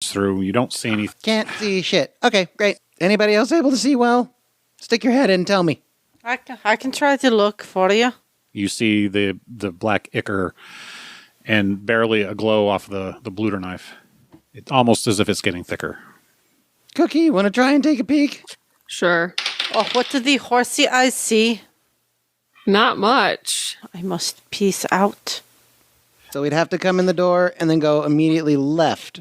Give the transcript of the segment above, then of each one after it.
search through. You don't see anything. Can't see shit. Okay, great. Anybody else able to see well? Stick your head in and tell me. I can try to look for you. You see the black ichor and barely a glow off the bluter knife. It's almost as if it's getting thicker. Cookie, want to try and take a peek? Sure. Oh, what do the horsey eyes see? Not much. I must peace out. So we'd have to come in the door and then go immediately left.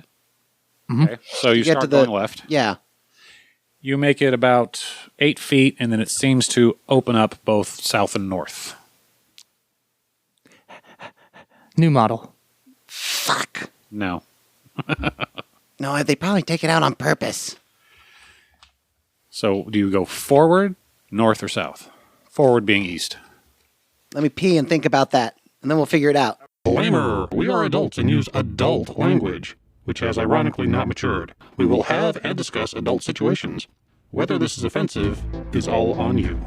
Okay. So you start going left. Yeah. You make it about 8 feet, and then it seems to open up both south and north. New model. Fuck. No. No, they probably take it out on purpose. So do you go forward, north, or south? Forward being east. Let me pee and think about that, and then we'll figure it out. Disclaimer, we are adults and use adult language, which has ironically not matured. We will have and discuss adult situations. Whether this is offensive is all on you.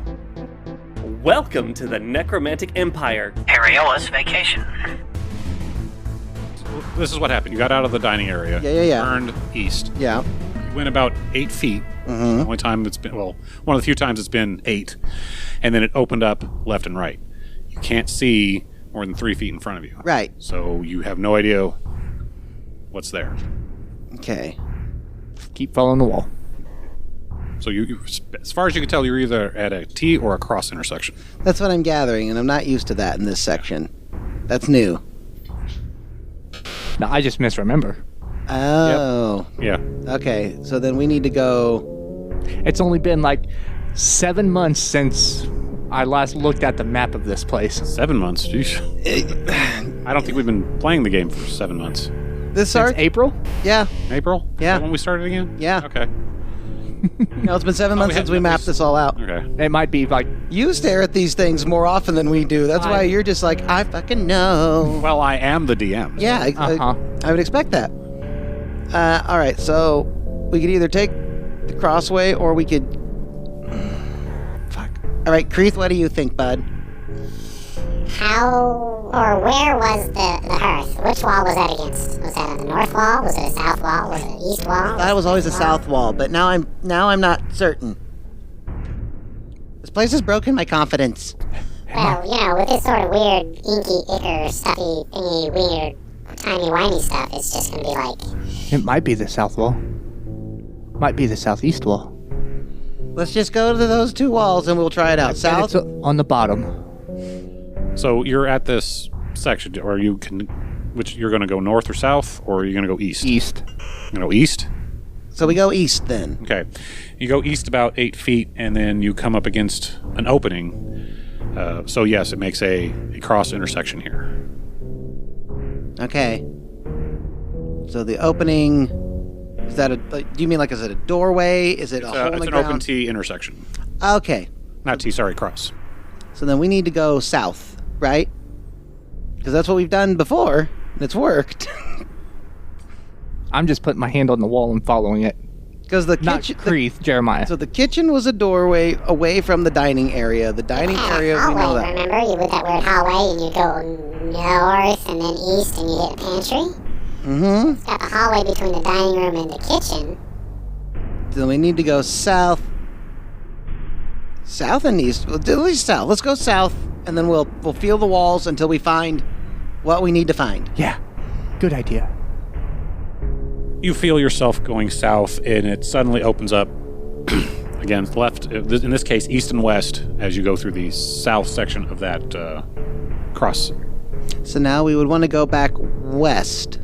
Welcome to the Necromantic Empire. Areola's vacation. This is what happened. You got out of the dining area. Yeah. Turned east. Yeah. You went about 8 feet. Mm-hmm. The only time it's been, well, one of the few times it's been 8. And then it opened up left and right. You can't see more than 3 feet in front of you. Right. So you have no idea what's there. Okay. Keep following the wall. So you, as far as you can tell, you're either at a T or a cross intersection. That's what I'm gathering, and I'm not used to that in this section. That's new. No, I just misremember. Oh. Yeah. Okay, so then we need to go... It's only been like 7 months since I last looked at the map of this place. 7 months? Jeez. I don't think we've been playing the game for 7 months. This Since April? Yeah. April? Yeah. Is that when we started again? Yeah. Okay. No, it's been 7 months since we mapped this all out. Okay. It might be like... You stare at these things more often than we do. That's why you're just like, I fucking know. Well, I am the DM. Yeah, I would expect that. All right, so we could either take the crossway or we could... Fuck. All right, Kreeth, what do you think, bud? How or where was the hearth? Which wall was that against? Was that on the north wall? Was it a south wall? Was it an east wall? I thought it was always a south wall, but now I'm not certain. This place has broken my confidence. Well, you know, with this sort of weird, inky, ichor, stuffy, thingy, weird, timey-wimey stuff, it's just gonna be like... It might be the south wall. Might be the southeast wall. Let's just go to those two walls and we'll try it out. South? And it's on the bottom. So you're at this section, or you can, which you're going to go north or south, or you're going to go east? East. You know, east? So we go east then. Okay. You go east about 8 feet, and then you come up against an opening. So yes, it makes a cross intersection here. Okay. So the opening, is that do you mean like, is it a doorway? Is it a hole in the It's an ground? open T intersection. Okay. Not T, sorry, cross. So then we need to go south, right? Because that's what we've done before, and it's worked. I'm just putting my hand on the wall and following it. Because the Not kitchen... Kreeth, Jeremiah. So the kitchen was a doorway away from the dining area. The dining area, we know that. Remember, you with that weird hallway, and you go north and then east, and you hit a pantry? Mm-hmm. It's got the hallway between the dining room and the kitchen. Then we need to go south. South and east. Well, at least south. Let's go south, and then we'll feel the walls until we find what we need to find. Yeah. Good idea. You feel yourself going south, and it suddenly opens up, again, left, in this case, east and west, as you go through the south section of that cross. So now we would want to go back west.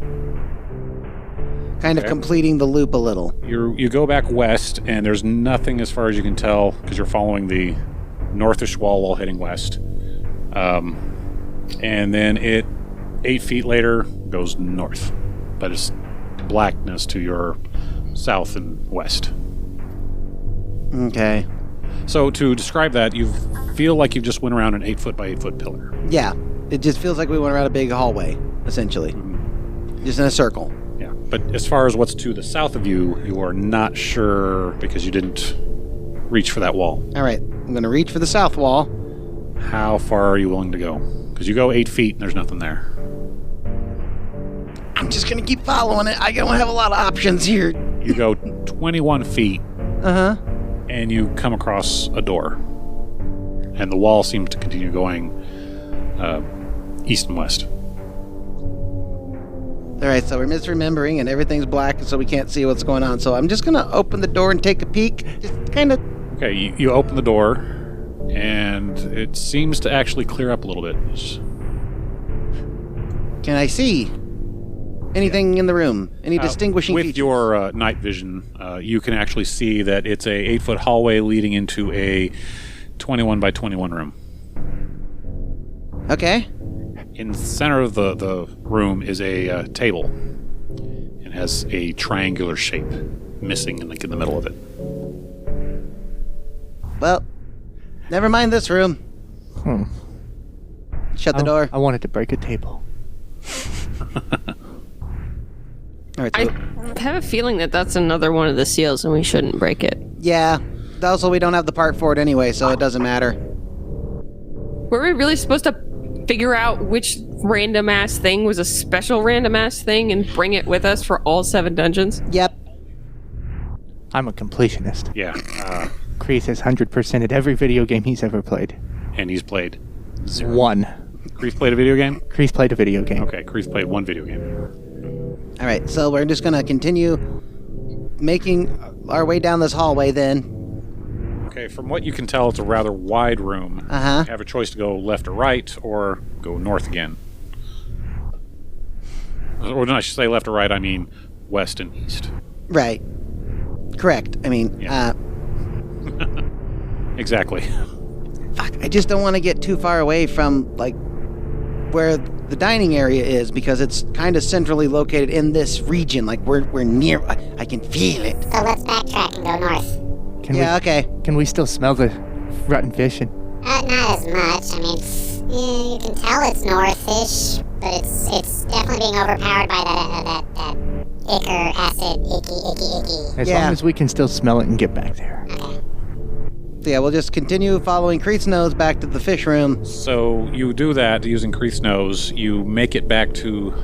Kind of completing the loop a little. You go back west, and there's nothing as far as you can tell, because you're following the northish wall while heading west. And then 8 feet later, goes north. But it's blackness to your south and west. Okay. So to describe that, you feel like you just went around an 8 foot by 8 foot pillar. Yeah. It just feels like we went around a big hallway, essentially. Just in a circle. Yeah. But as far as what's to the south of you, you are not sure because you didn't reach for that wall. All right. I'm going to reach for the south wall. How far are you willing to go? Because you go 8 feet and there's nothing there. I'm just gonna keep following it. I don't have a lot of options here. You go 21 feet, Uh-huh. and you come across a door. And the wall seems to continue going east and west. All right, so we're misremembering, and everything's black, so we can't see what's going on. So I'm just gonna open the door and take a peek. Just kind of. Okay, you open the door, and it seems to actually clear up a little bit. Can I see anything in the room? Any distinguishing with features? your night vision, you can actually see that it's a 8-foot hallway leading into a 21 by 21 room. Okay. In the center of the room is a table. It has a triangular shape missing in the middle of it. Well, never mind this room. Shut the door. I wanted to break a table. All right. I So, have a feeling that that's another one of the seals and we shouldn't break it. yeah. Also, we don't have the part for it anyway, so it doesn't matter. Were we really supposed to figure out which random ass thing was a special random ass thing and bring it with us for all 7 dungeons? Yep. I'm a completionist. Yeah, Kreese has 100%ed every video game he's ever played. and he's played 0. 1. Kreese played a video game? Kreese played a video game. Okay, Kreese played 1 video game. All right. So we're just gonna continue making our way down this hallway then. Okay, from what you can tell, it's a rather wide room. Uh-huh. You have a choice to go left or right, or go north again. Or no, I should say left or right, I mean west and east. Right. Correct. I mean, Yeah. Exactly. fuck, I just don't want to get too far away from, like, where the dining area is, because it's kind of centrally located in this region. Like, we're near, I can feel it. So let's backtrack and go north. Okay. Can we still smell the rotten fish? And Not as much. I mean, you can tell it's northish, but it's definitely being overpowered by that ichor acid, icky. as Yeah. long as we can still smell it and get back there. Okay. So yeah, we'll just continue following Crete's nose back to the fish room. So you do that using Kreese nose. You make it back to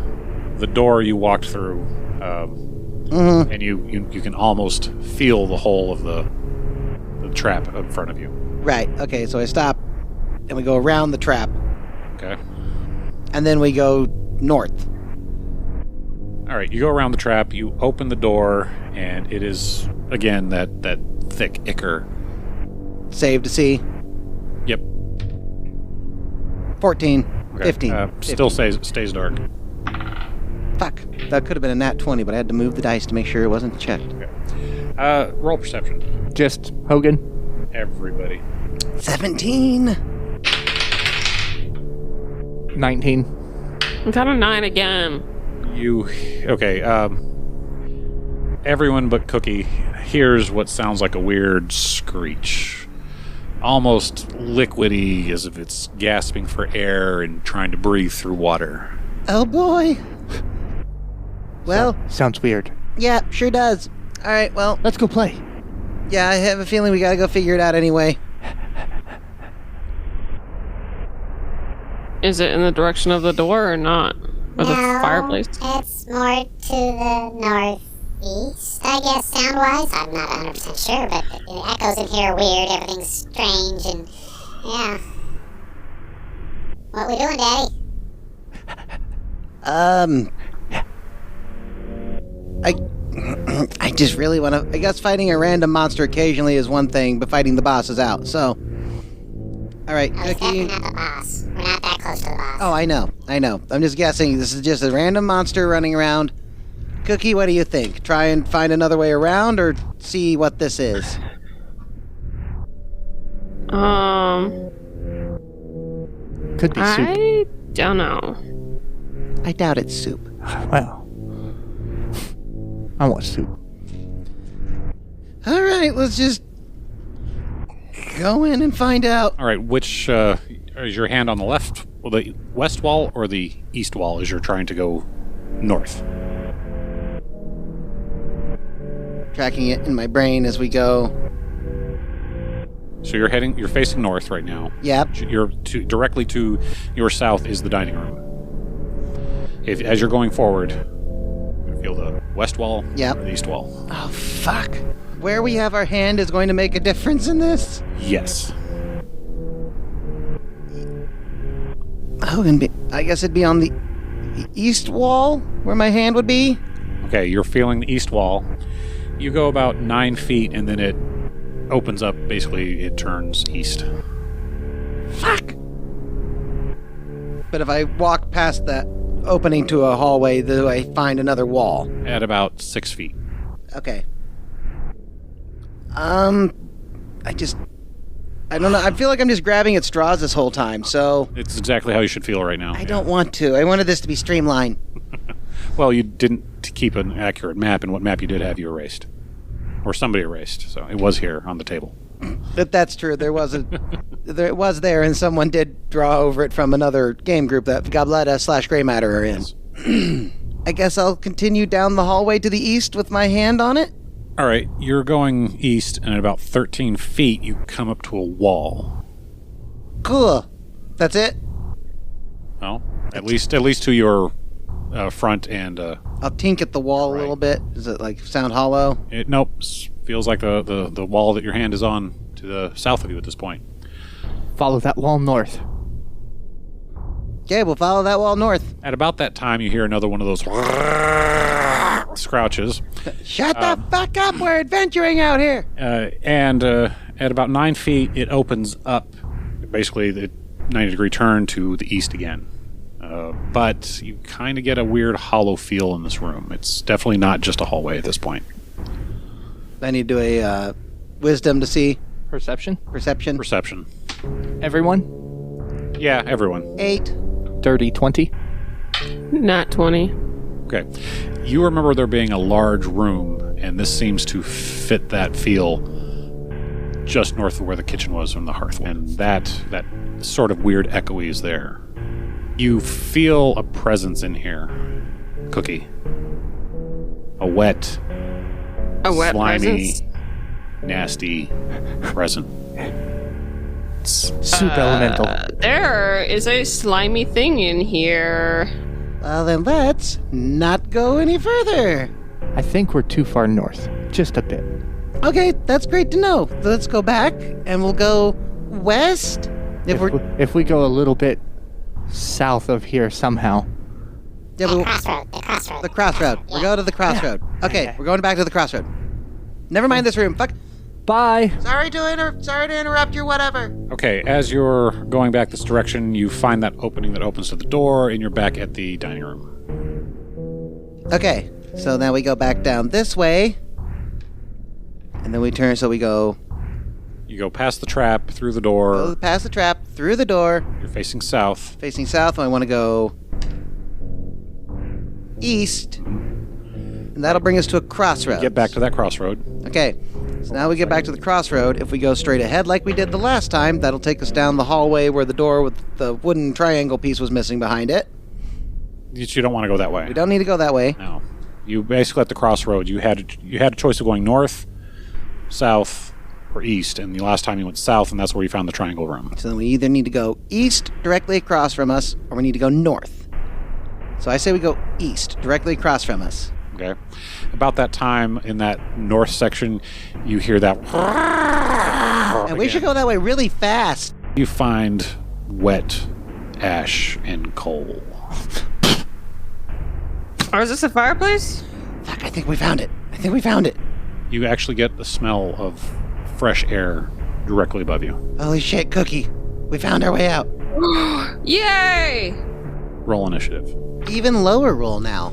the door you walked through, and you can almost feel the hole of the trap in front of you. Right. Okay, so I stop, and we go around the trap, Okay. and then we go north. All right. You go around the trap. You open the door, and it is again that thick ichor. Save to see. Yep. 14. Okay. 15. Still stays dark. Fuck. That could have been a nat 20, but I had to move the dice to make sure it wasn't checked. Roll perception. Just Hogan. Everybody. 17. 19. I got a 9 again. Everyone but Cookie hears what sounds like a weird screech. Almost liquidy, as if it's gasping for air and trying to breathe through water. Oh boy. Well, Sounds weird. yeah, sure does. All right, well, Let's go play. yeah, I have a feeling we gotta go figure it out anyway. Is it in the direction of the door or not? Or the No, fireplace? It's more to the northeast, I guess, sound-wise. I'm not 100% sure, but the echoes in here are weird. Everything's strange, and yeah. What we doing, Daddy? I just really want to. I guess fighting a random monster occasionally is one thing, but fighting the boss is out. So, all right, Oh, it's Cookie. definitely not the boss. We're not that close to the boss. Oh, I know. I'm just guessing. This is just a random monster running around. Cookie, what do you think? Try and find another way around, or see what this is? Could be soup. I don't know. I doubt it's soup. Well, I want soup. All right, let's just go in and find out. All right, which is your hand on the left, or the west wall, or the east wall as you're trying to go north? Tracking it in my brain as we go. So you're facing north right now. Yep. Directly to your south is the dining room. As you're going forward, West wall Yep. or the east wall? Oh, fuck. Where we have our hand is going to make a difference in this? Yes. Oh, I guess it'd be on the east wall where my hand would be? Okay, you're feeling the east wall. You go about 9 feet, and then it opens up. Basically, it turns east. Fuck! But if I walk past that opening to a hallway, do I find another wall? At about 6 feet. Okay. I don't know. I feel like I'm just grabbing at straws this whole time, so... It's exactly how you should feel right now. I don't want to. I wanted this to be streamlined. Well, you didn't keep an accurate map, and what map you did have, you erased. Or somebody erased, so it was here on the table. But that's true. It was there, and someone did draw over it from another game group that Gobletta/Grey Matter are in. I guess I'll continue down the hallway to the east with my hand on it? All right, you're going east, and at about 13 feet, you come up to a wall. Cool. That's it? Well, at least to your front and... I'll tink at the wall a little bit. Does it, sound hollow? Nope. Feels like the wall that your hand is on to the south of you at this point. Follow that wall north. Okay, we'll follow that wall north. At about that time, you hear another one of those scrouches. Shut the fuck up! We're adventuring out here! And at about 9 feet, it opens up. Basically, the 90-degree turn to the east again. But you kind of get a weird hollow feel in this room. It's definitely not just a hallway at this point. I need to do a wisdom to see. Perception? Perception. Everyone? Yeah, everyone. 8. Dirty 20. Not 20. Okay. You remember there being a large room, and this seems to fit that feel just north of where the kitchen was from the hearth. And that sort of weird echoey is there. You feel a presence in here. Cookie. A wet slimy, presence? nasty present. Soup elemental. There is a slimy thing in here. Well, then let's not go any further. I think we're too far north. Just a bit. Okay, that's great to know. Let's go back, and we'll go west. If we go a little bit south of here somehow. Yeah, The crossroad. the crossroad. We'll go to the crossroad. Okay, we're going back to the crossroad. Never mind this room. Fuck. Bye. Sorry to interrupt your whatever. Okay, as you're going back this direction, you find that opening that opens to the door, and you're back at the dining room. Okay, so now we go back down this way. And then we turn, so we go... You go past the trap, through the door. Go past the trap, through the door. You're facing south. Facing south, and I want to go... east. And that'll bring us to a crossroad. Get back to that crossroad. Okay, so now we get back to the crossroad. If we go straight ahead like we did the last time, that'll take us down the hallway where the door with the wooden triangle piece was missing behind it. You don't want to go that way. We don't need to go that way. No. You basically at the crossroad, you had a choice of going north, south, or east, and the last time you went south, and that's where you found the triangle room. So then we either need to go east directly across from us, or we need to go north. So I say we go east, directly across from us. Okay. About that time in that north section, you hear that. And we should go that way really fast. You find wet ash and coal. Oh, is this a fireplace? Fuck, I think we found it. You actually get the smell of fresh air directly above you. Holy shit, Cookie. We found our way out. Yay! Roll initiative. Even lower roll now.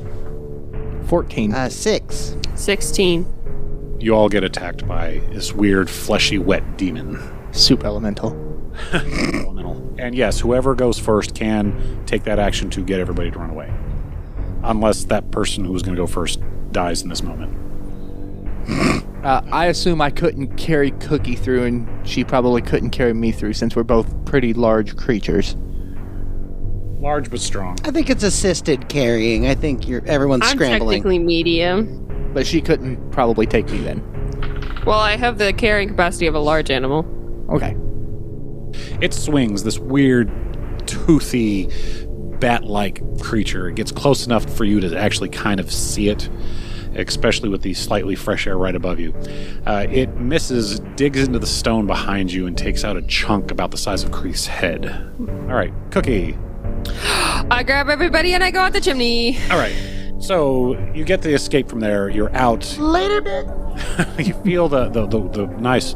14. 6. 16. You all get attacked by this weird, fleshy, wet demon. Soup elemental. And yes, whoever goes first can take that action to get everybody to run away. Unless that person who was going to go first dies in this moment. I assume I couldn't carry Cookie through, and she probably couldn't carry me through since we're both pretty large creatures. Large but strong. I think it's assisted carrying. I think everyone's I'm scrambling. technically medium. But she couldn't probably take me then. Well, I have the carrying capacity of a large animal. Okay. It swings, this weird, toothy, bat-like creature. It gets close enough for you to actually kind of see it. especially with the slightly fresh air right above you. It misses, digs into the stone behind you, and takes out a chunk about the size of Kreeth's head. All right, Cookie. I grab everybody and I go out the chimney. All right. So you get the escape from there. You're out. Later, bit. You feel the nice,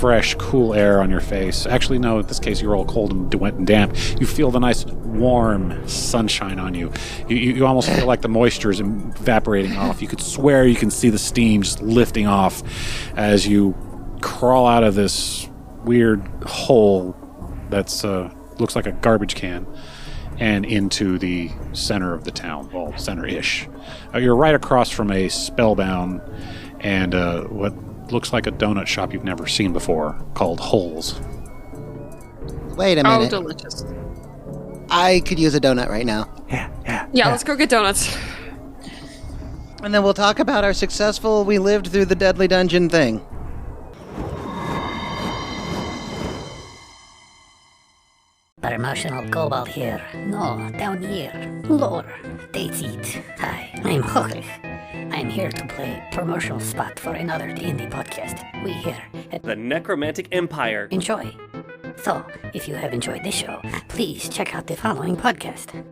fresh, cool air on your face. Actually, no, in this case, you're all cold and wet and damp. You feel the nice, warm sunshine on you. You almost feel like the moisture is evaporating off. You could swear you can see the steam just lifting off as you crawl out of this weird hole that's looks like a garbage can and into the center of the town. Well, center-ish. You're right across from a spellbound and what looks like a donut shop you've never seen before called Holes. Wait a minute. Oh, delicious. I could use a donut right now. Yeah, let's go get donuts. And then we'll talk about our successful we lived through the deadly dungeon thing. Promotional cobalt here. No, down here. Lower. Dates eat. Hi, I'm Jorge. I'm here to play promotional spot for another D&D podcast. We here at The Necromantic Empire. Enjoy. So, if you have enjoyed this show, please check out the following podcast.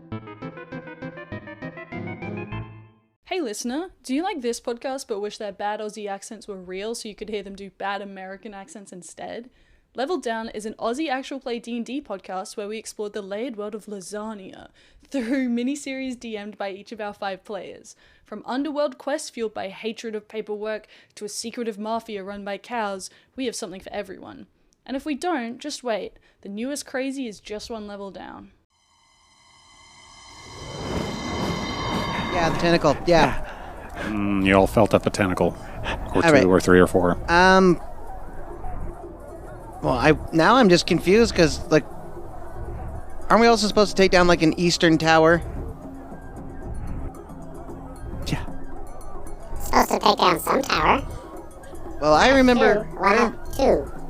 Hey listener, do you like this podcast but wish their bad Aussie accents were real so you could hear them do bad American accents instead? Level Down is an Aussie actual play D&D podcast where we explored the layered world of lasagna through miniseries DM'd by each of our 5 players. From underworld quests fueled by hatred of paperwork to a secretive mafia run by cows, we have something for everyone. And if we don't, just wait. The newest crazy is just one level down. Yeah, the tentacle. Yeah. You all felt up a tentacle. Or All 2 right. or 3 or 4. Well, I'm just confused because, like, aren't we also supposed to take down, like, an eastern tower? Yeah. Supposed to take down some tower. Well, I remember One of 2.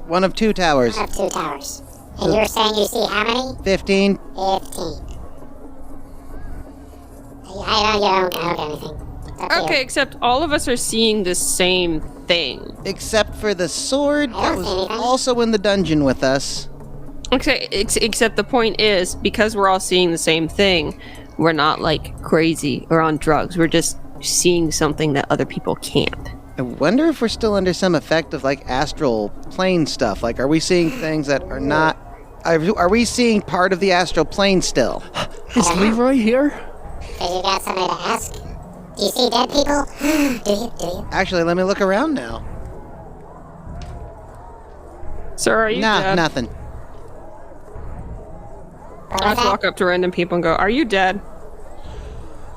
one of 2 towers. One of 2 towers. And you're saying you see how many? 15. 15. I don't get anything. It's up to Okay, you. except all of us are seeing the same thing. Except for the sword I that don't was see anything. also in the dungeon with us. Okay, except the point is, because we're all seeing the same thing, we're not like crazy or on drugs. We're just seeing something that other people can't. I wonder if we're still under some effect of, like, astral plane stuff. Like, are we seeing things that are not... Are we seeing part of the astral plane still? Is Leroy here? Because you got somebody to ask. Do you see dead people? Do you? Actually, let me look around now. Sir, are you Nah, dead? nothing. What I was just walk that? up to random people and go, "Are you dead?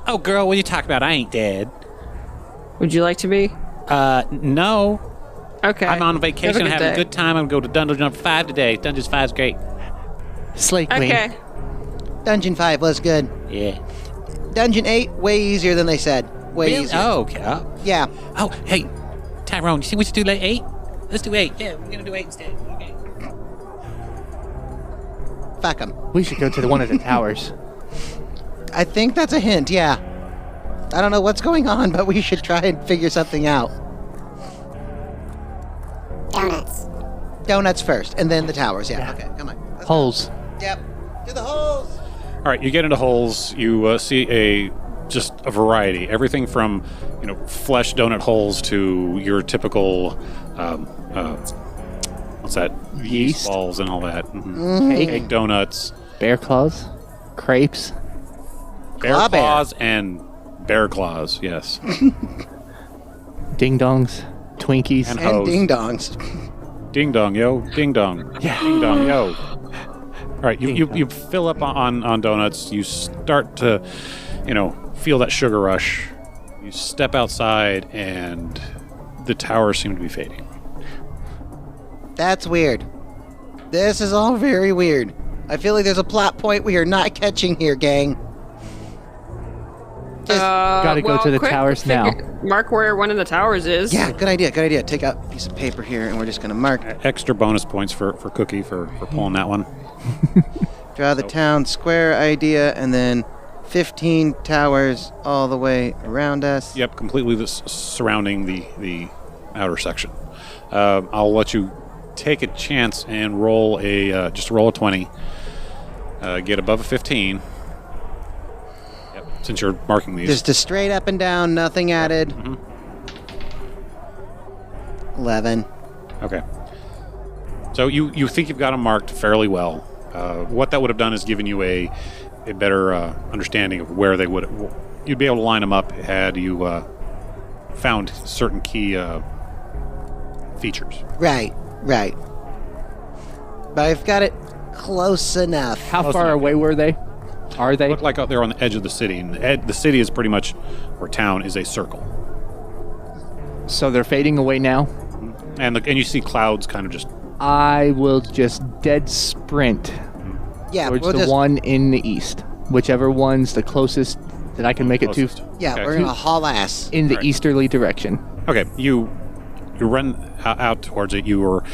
Oh, girl, what are you talking about? I ain't dead. Would you like to be?" No. Okay. I'm on vacation, Have having a day. good time. I'm going to go to Dungeon number 5 today. Dungeon 5 is great. Slay Queen. Okay. Dungeon 5 was good. Yeah. Dungeon 8, way easier than they said. Way easier. Oh, okay. Yeah. Oh, hey, Tyrone, you think we should do like 8? Let's do 8. Yeah, we're going to do 8 instead. Okay. Fuck 'em. We should go to one of the towers. I think that's a hint, yeah. I don't know what's going on, but we should try and figure something out. Donuts. Donuts first, and then the towers, yeah. Okay, come on. Let's go. Holes. Yep. To the holes! All right, you get into Holes. You see just a variety. Everything from, flesh donut holes to your typical, what's that? Yeast balls and all that. Egg donuts. Bear claws. Crepes. Bear Claw bear. claws and bear claws, yes. Ding dongs. Twinkies. And And hose. ding-dongs. Ding dong, yo. Ding dong. Yeah. Ding dong, yo. All right, you fill up on donuts. You start to, feel that sugar rush. You step outside, and the towers seem to be fading. That's weird. This is all very weird. I feel like there's a plot point we are not catching here, gang. Gotta go to the towers now. Mark where one of the towers is. Yeah, good idea, good idea. Take out a piece of paper here, and we're just gonna mark. Extra bonus points for Cookie for pulling that one. Draw the town square idea, and then 15 towers all the way around us. Yep, completely surrounding the outer section. I'll let you take a chance and roll just roll a 20. Get above a 15. Yep, since you're marking these. Just a straight up and down, nothing added. Mm-hmm. 11. Okay. So you think you've got them marked fairly well. What that would have done is given you a better understanding of where they would. You'd be able to line them up had you found certain key features. Right. But I've got it close enough. How far away were they? Are they? Look like out there on the edge of the city, and the city is pretty much, or town is a circle. So they're fading away now? And you see clouds kind of just... I will just dead sprint towards the one in the east. Whichever one's the closest that I can make it to. Yeah, Okay. we're going to haul ass. In the easterly direction. Okay, you run out towards it. You are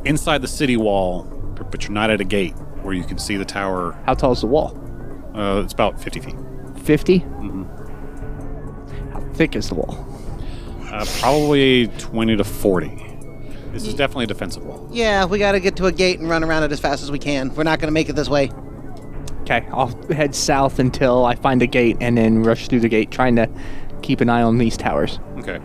inside the city wall, but you're not at a gate where you can see the tower. How tall is the wall? It's about 50 feet. 50? Mm-hmm. How thick is the wall? Probably 20 to 40. This is definitely a defensive wall. Yeah, we got to get to a gate and run around it as fast as we can. We're not going to make it this way. Okay, I'll head south until I find a gate and then rush through the gate, trying to keep an eye on these towers. Okay.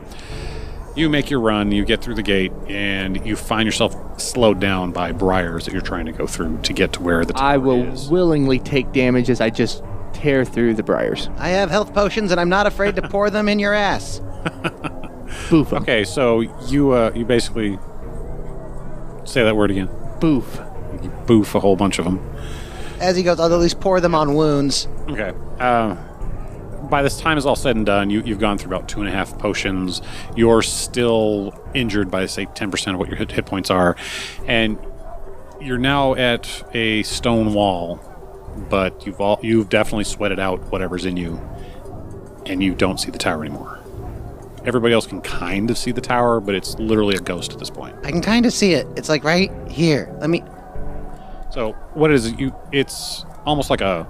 You make your run, you get through the gate, and you find yourself slowed down by briars that you're trying to go through to get to where the tower I will is. willingly take damage as I just tear through the briars. I have health potions, and I'm not afraid to pour them in your ass. Boof 'em. Okay, so you basically... Say that word again. Boof. You boof a whole bunch of them. As he goes, I'll at least pour them on wounds. Okay. By this time is all said and done, you've gone through about 2.5 potions. You're still injured by, say, 10% of what your hit points are. And you're now at a stone wall, but you've definitely sweated out whatever's in you, and you don't see the tower anymore. Everybody else can kind of see the tower, but it's literally a ghost at this point. I can kind of see it. It's like right here. Let me... So what it is, it's almost like a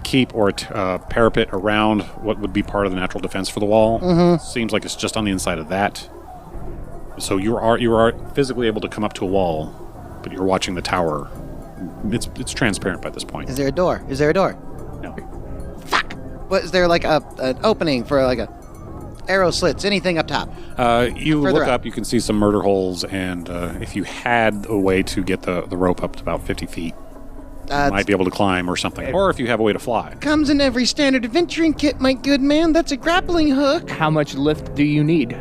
keep or a parapet around what would be part of the natural defense for the wall. Mm-hmm. Seems like it's just on the inside of that. So you are physically able to come up to a wall, but you're watching the tower. It's transparent by this point. Is there a door? No. Fuck! What, is there like an opening for like a arrow slits, anything up top? You Further look up, you can see some murder holes, and if you had a way to get the rope up to about 50 feet, you might be able to climb or something. Or if you have a way to fly. Comes in every standard adventuring kit, my good man. That's a grappling hook. How much lift do you need?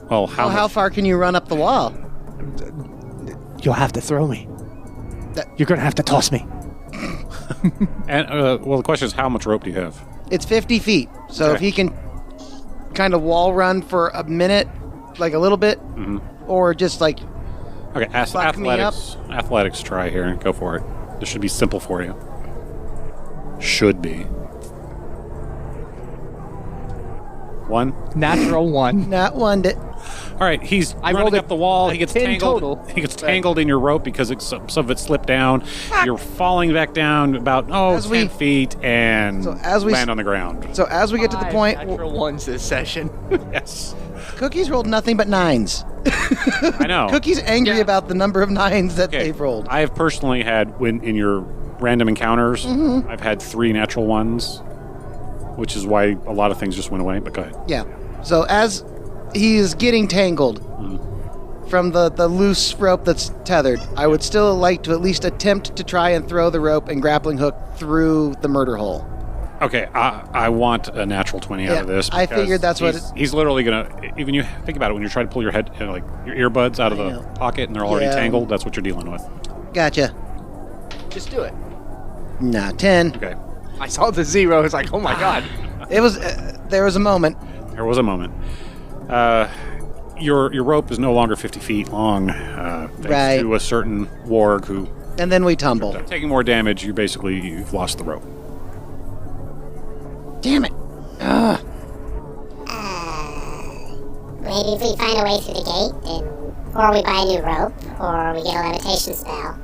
Well, how far can you run up the wall? You'll have to throw me. You're going to have to toss me. And, well, the question is, how much rope do you have? It's 50 feet. So if he can kind of wall run for a minute, like a little bit, or just like... Okay, athletics try here. Go for it. This should be simple for you. Should be. 1. Natural 1. Not one. All right, he's running up the wall. He gets tangled. Total. He gets tangled in your rope because some of it slipped down. You're falling back down about 10 feet and land on the ground. So as we get to the point, Natural 1s this session. Yes. Cookies rolled nothing but 9s. I know. Cookie's angry about the number of 9s that they've rolled. I have personally had, in your random encounters, I've had 3 natural 1s, which is why a lot of things just went away, but go ahead. Yeah. So as he is getting tangled from the loose rope that's tethered, I would still like to at least attempt to try and throw the rope and grappling hook through the murder hole. Okay, I want a natural 20 out of this. I figured that's what he's literally going to, even you think about it, when you're trying to pull your head, your earbuds out of the pocket and they're already tangled, that's what you're dealing with. Gotcha. Just do it. Nah, 10. Okay. I saw the 0. I was like, oh my god. It was, there was a moment. There was a moment. Your rope is no longer 50 feet long, thanks to a certain warg who... And then we tumble. Taking more damage, you've lost the rope. Damn it. Maybe if we find a way through the gate, or we buy a new rope, or we get a levitation spell.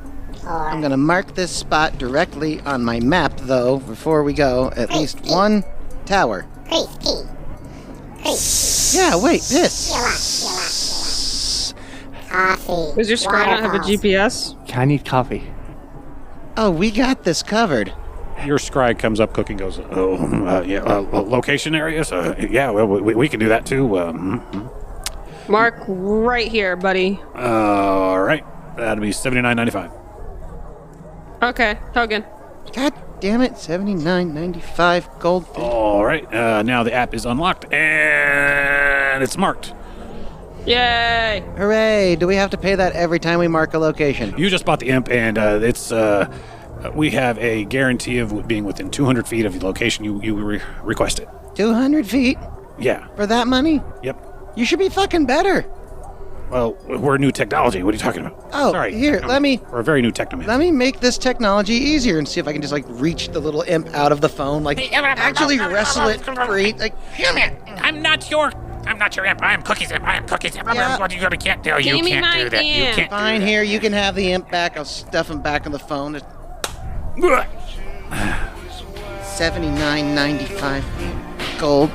I'm going to mark this spot directly on my map, though, before we go. At least one tower. Yeah, wait, this. Coffee. Does your scribe not have a GPS? I need coffee. Oh, we got this covered. Your scribe comes up, cooking, goes, location areas? Yeah, well, we can do that too. Mark right here, buddy. All right. That'll be $79.95. Okay, token. God damn it, $79.95 gold. All right. Now the app is unlocked and it's marked. Yay! Hooray! Do we have to pay that every time we mark a location? You just bought the imp, and it's we have a guarantee of being within 200 feet of the location you requested. 200 feet? Yeah. For that money? Yep. You should be fucking better. Well, we're new technology. What are you talking about? Oh, sorry. Here, let me... We're a very new technoman. Let me make this technology easier and see if I can just, reach the little imp out of the phone, actually wrestle it free. Come here. I'm not your imp. I am Cookie's imp. Yeah. What are you can't do? You can't do that. You can't Fine, do that. here, you can have the imp back. I'll stuff him back on the phone. $79.95 gold.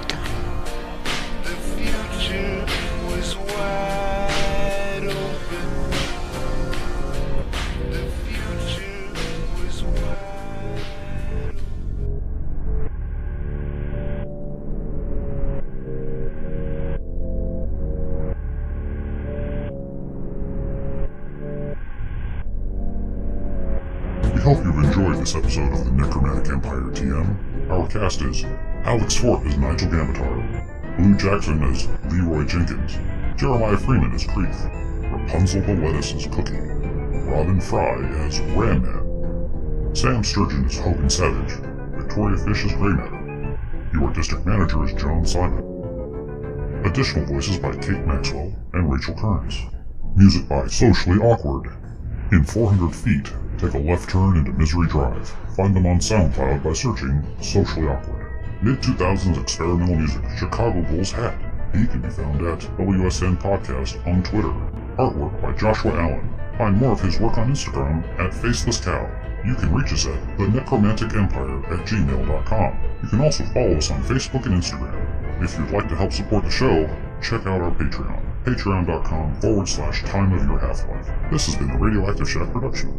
We hope you've enjoyed this episode of the Necromantic Empire TM. Our cast is Alex Fort as Nigel Gamitar, Blue Jackson as Leroy Jenkins, Jeremiah Freeman as Creeth, Rapunzel the Lettuce as Cookie, Robin Fry as Ramman, Sam Sturgeon as Hogan Savage, Victoria Fish as Grey Matter, your district manager is John Simon. Additional voices by Kate Maxwell and Rachel Kearns. Music by Socially Awkward. In 400 feet, take a left turn into Misery Drive. Find them on SoundCloud by searching Socially Awkward. Mid-2000s experimental music, Chicago Bulls Hat. He can be found at WSN Podcast on Twitter. Artwork by Joshua Allen. Find more of his work on Instagram at Faceless Cow. You can reach us at thenecromanticempire@gmail.com. You can also follow us on Facebook and Instagram. If you'd like to help support the show, check out our Patreon. Patreon.com/Time of Your Half-Life. This has been a Radioactive Shack production.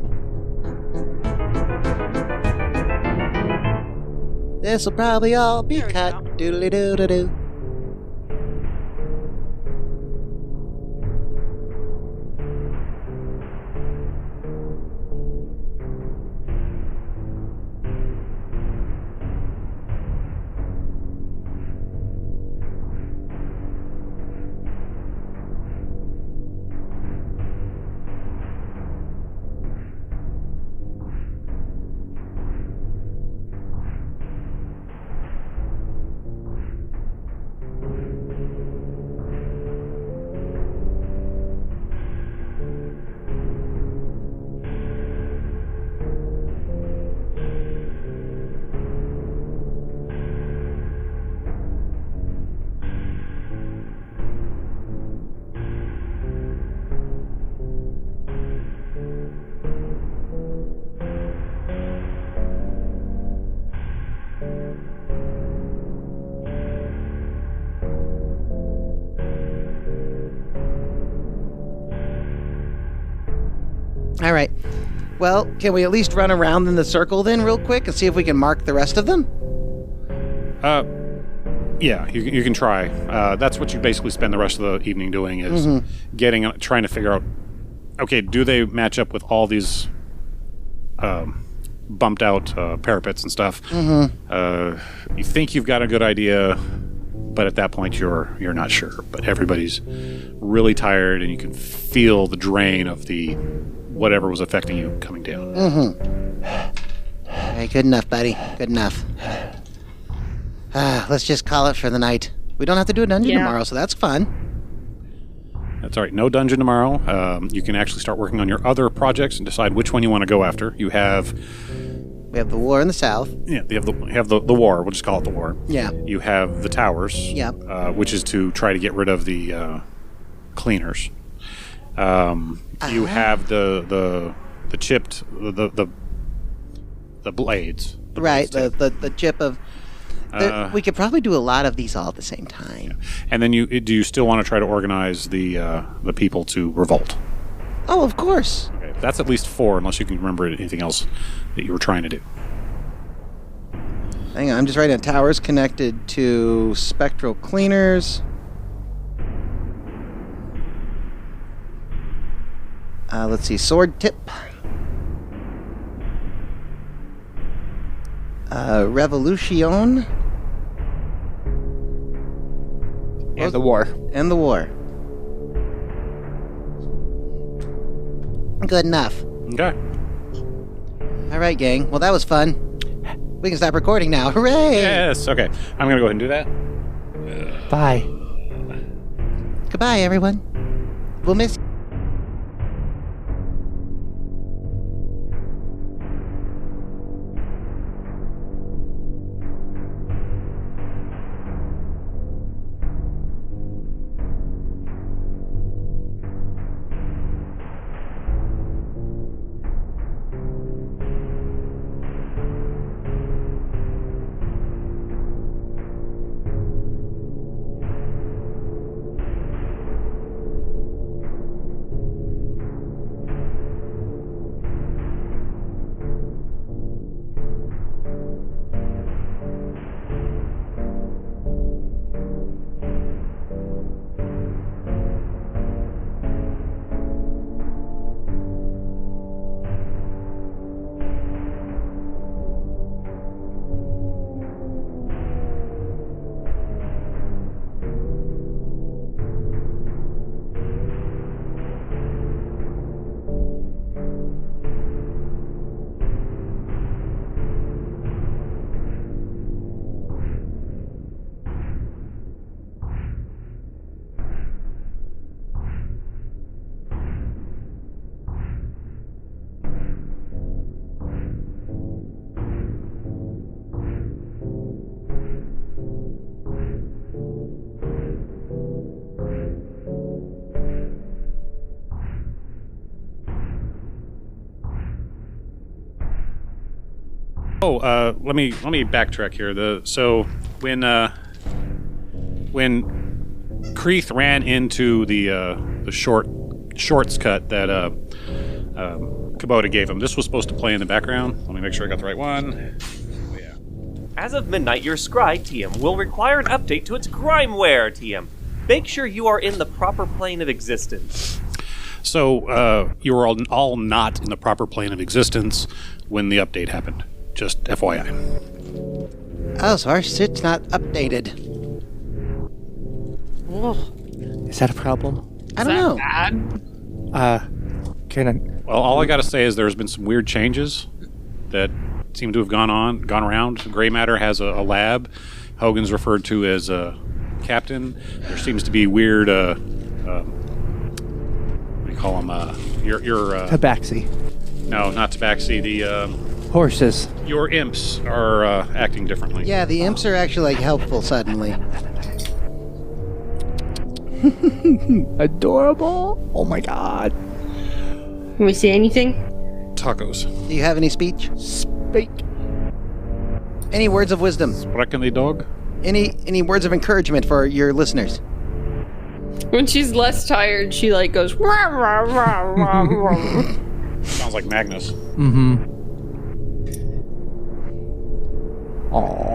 This'll probably all be cut. Doodly-doo-doo-doo. All right. Well, can we at least run around in the circle then real quick and see if we can mark the rest of them? Yeah, you can try. That's what you basically spend the rest of the evening doing is trying to figure out, okay, do they match up with all these bumped out parapets and stuff? You think you've got a good idea, but at that point you're not sure. But everybody's really tired, and you can feel the drain of the whatever was affecting you coming down. Hey, good enough, buddy. Good enough. Let's just call it for the night. We don't have to do a dungeon tomorrow, so that's fun. That's all right. No dungeon tomorrow. You can actually start working on your other projects and decide which one you want to go after. We have the war in the south. Yeah, we have the war. We'll just call it the war. Yeah. You have the towers. Yep. Which is to try to get rid of the cleaners. You have the the chipped the blades. Right, the chip of. We could probably do a lot of these all at the same time. Yeah. And then do you still want to try to organize the people to revolt? Oh, of course. Okay, that's at least 4, unless you can remember anything else that you were trying to do. Hang on, I'm just writing down towers connected to spectral cleaners. Let's see, sword tip. Revolution. And the war. And the war. Good enough. Okay. All right, gang. Well, that was fun. We can stop recording now. Hooray! Yes. Okay. I'm gonna go ahead and do that. Bye. Goodbye, everyone. We'll miss you. Let me backtrack here. So when Kreeth ran into the shorts cut that Kubota gave him, this was supposed to play in the background. Let me make sure I got the right one. Oh, yeah. As of midnight, your scry TM will require an update to its Grimeware TM. Make sure you are in the proper plane of existence. So you were all not in the proper plane of existence when the update happened. Just FYI. Oh, so our shit's not updated. Oh. Is that a problem? I don't know. Well, all I gotta say is there's been some weird changes that seem to have gone around. Gray Matter has a lab. Hogan's referred to as a captain. There seems to be weird, what do you call them? Your Tabaxi. No, not Tabaxi. The horses. Your imps are acting differently. Yeah, the imps are actually helpful suddenly. Adorable. Oh my god. Can we see anything? Tacos. Do you have any speech? Speak. Any words of wisdom? Sprechen the dog? Any words of encouragement for your listeners? When she's less tired, she like goes rah, rah, rah, rah, rah. Sounds like Magnus. Mm-hmm. Aww.